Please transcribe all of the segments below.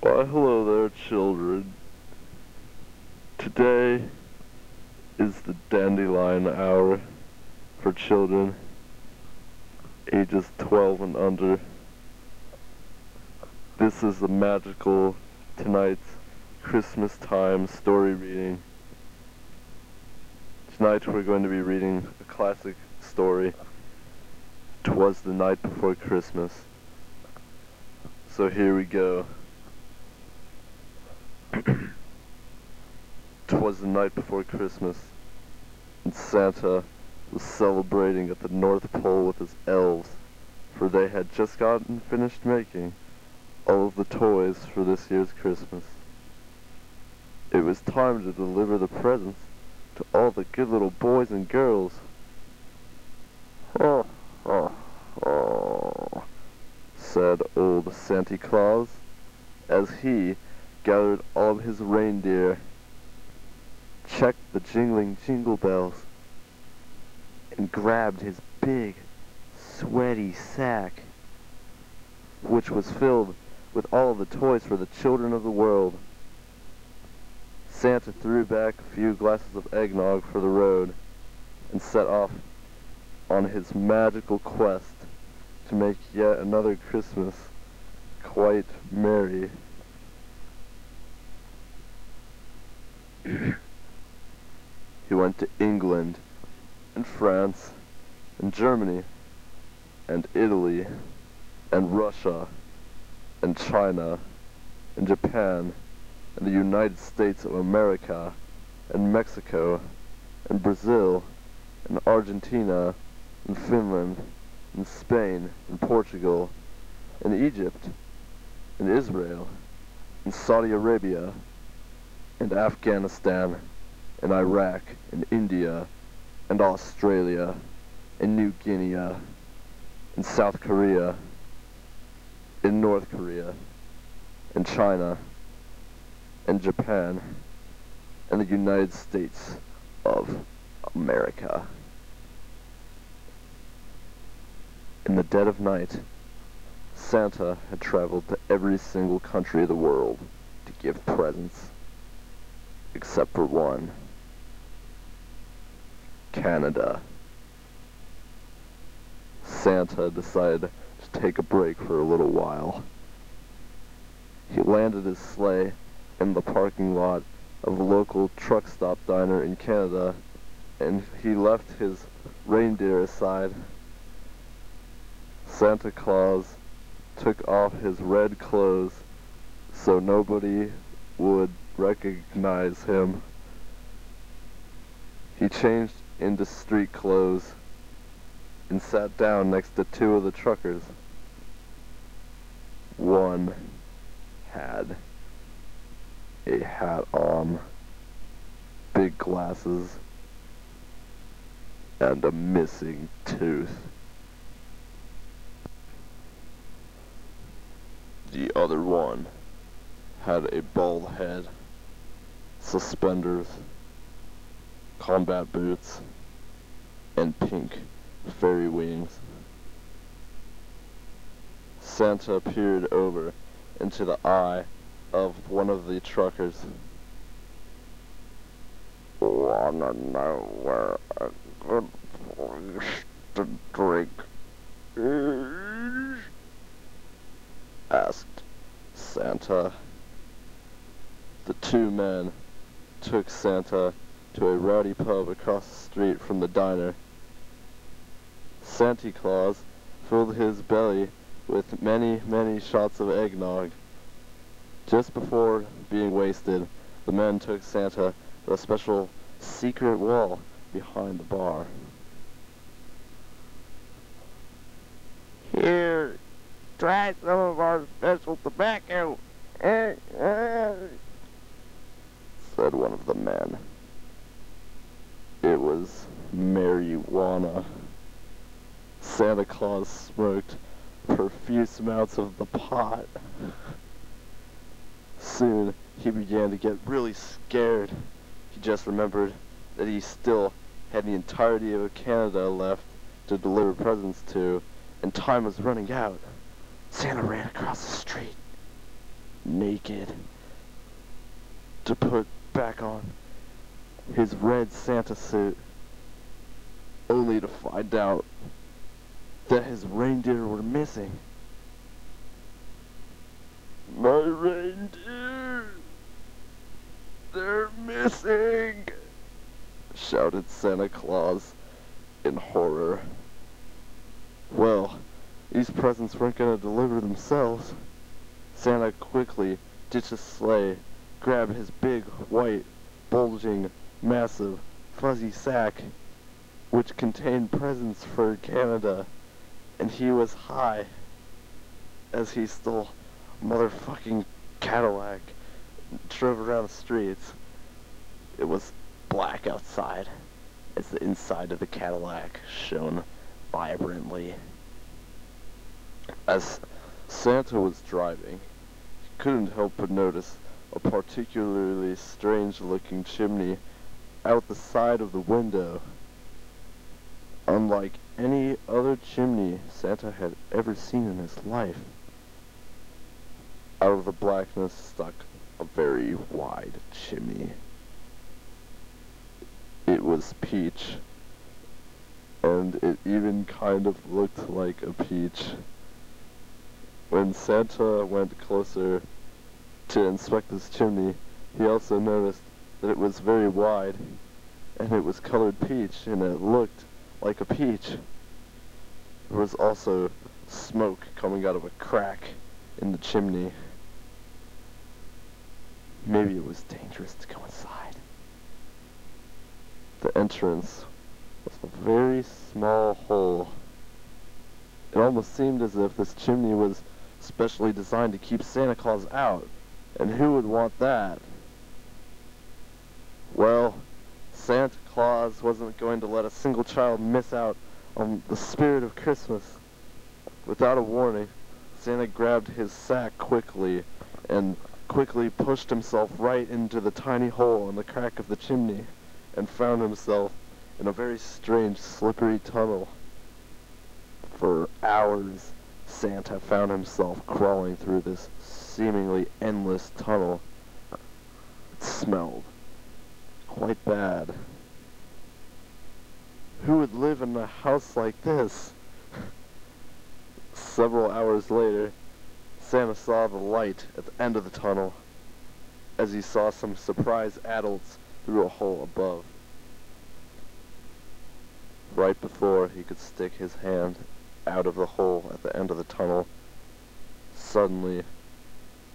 Why, hello there, children. Today is the dandelion hour for children ages 12 and under. This is the magical tonight's Christmas time story reading. Tonight we're going to be reading a classic story, 'Twas the Night Before Christmas. So here we go. 'Twas the night before Christmas, and Santa was celebrating at the North Pole with his elves, for they had just gotten finished making all of the toys for this year's Christmas. It was time to deliver the presents to all the good little boys and girls. "Oh, oh, oh," said old Santa Claus, as he gathered all of his reindeer, checked the jingling jingle bells, and grabbed his big, sweaty sack, which was filled with all of the toys for the children of the world. Santa threw back a few glasses of eggnog for the road and set off on his magical quest to make yet another Christmas quite merry. He went to England, and France, and Germany, and Italy, and Russia, and China, and Japan, and the United States of America, and Mexico, and Brazil, and Argentina, and Finland, and Spain, and Portugal, and Egypt, and Israel, and Saudi Arabia, and Afghanistan, and Iraq, and India, and Australia, and New Guinea, and South Korea, and North Korea, and China, and Japan, and the United States of America. In the dead of night, Santa had traveled to every single country of the world to give presents, except for one: Canada. Santa decided to take a break for a little while. He landed his sleigh in the parking lot of a local truck stop diner in Canada, and he left his reindeer aside. Santa Claus took off his red clothes so nobody would recognize him. He changed into street clothes and sat down next to two of the truckers. One had a hat on, big glasses, and a missing tooth. The other one had a bald head, suspenders, combat boots, and pink fairy wings. Santa peered over into the eye of one of the truckers. "Wanna know where a good place to drink is?" asked Santa. The two men took Santa to a rowdy pub across the street from the diner. Santa Claus filled his belly with many, many shots of eggnog. Just before being wasted, the men took Santa to a special secret wall behind the bar. "Here, try some of our special tobacco," said one of the men. It was marijuana. Santa Claus smoked profuse amounts of the pot. Soon, he began to get really scared. He just remembered that he still had the entirety of Canada left to deliver presents to, and time was running out. Santa ran across the street. naked to put back on his red Santa suit, only to find out that his reindeer were missing. My reindeer! They're missing! Shouted Santa Claus in horror. Well, these presents weren't gonna deliver themselves. Santa quickly ditched his sleigh, grabbed his big, white, bulging, massive, fuzzy sack, which contained presents for Canada, and he was high as he stole a motherfucking Cadillac and drove around the streets. It was black outside as the inside of the Cadillac shone vibrantly. As Santa was driving, he couldn't help but notice a particularly strange-looking chimney out the side of the window. Unlike any other chimney Santa had ever seen in his life, out of the blackness stuck a very wide chimney. It was peach, and it even kind of looked like a peach. When Santa went closer to inspect this chimney, he also noticed that it was very wide, and it was colored peach, and it looked like a peach. There was also smoke coming out of a crack in the chimney. Maybe it was dangerous to go inside. The entrance was a very small hole. It almost seemed as if this chimney was specially designed to keep Santa Claus out, and who would want that? Well, Santa Claus wasn't going to let a single child miss out on the spirit of Christmas. Without a warning, Santa grabbed his sack quickly and quickly pushed himself right into the tiny hole in the crack of the chimney and found himself in a very strange, slippery tunnel. For hours, Santa found himself crawling through this seemingly endless tunnel. It smelled quite bad. Who would live in a house like this? Several hours later, Santa saw the light at the end of the tunnel as he saw some surprised adults through a hole above. Right before he could stick his hand out of the hole at the end of the tunnel, suddenly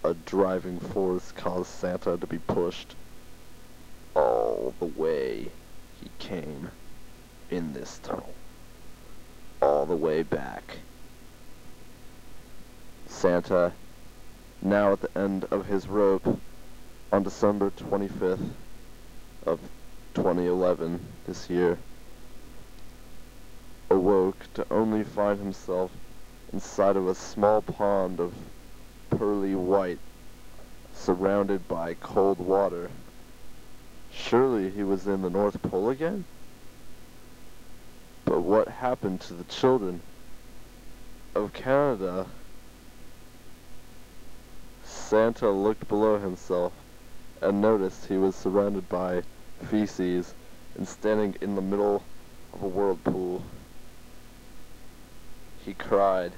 a driving force caused Santa to be pushed all the way he came in this tunnel, all the way back. Santa, now at the end of his rope, on December 25th of 2011, this year, awoke to only find himself inside of a small pond of pearly white, surrounded by cold water. Surely he was in the North Pole again? But what happened to the children of Canada? Santa looked below himself and noticed he was surrounded by feces and standing in the middle of a whirlpool. He cried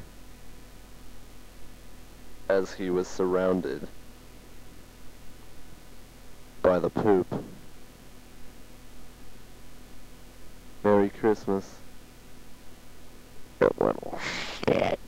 as he was surrounded by the poop. Merry Christmas, you little shit.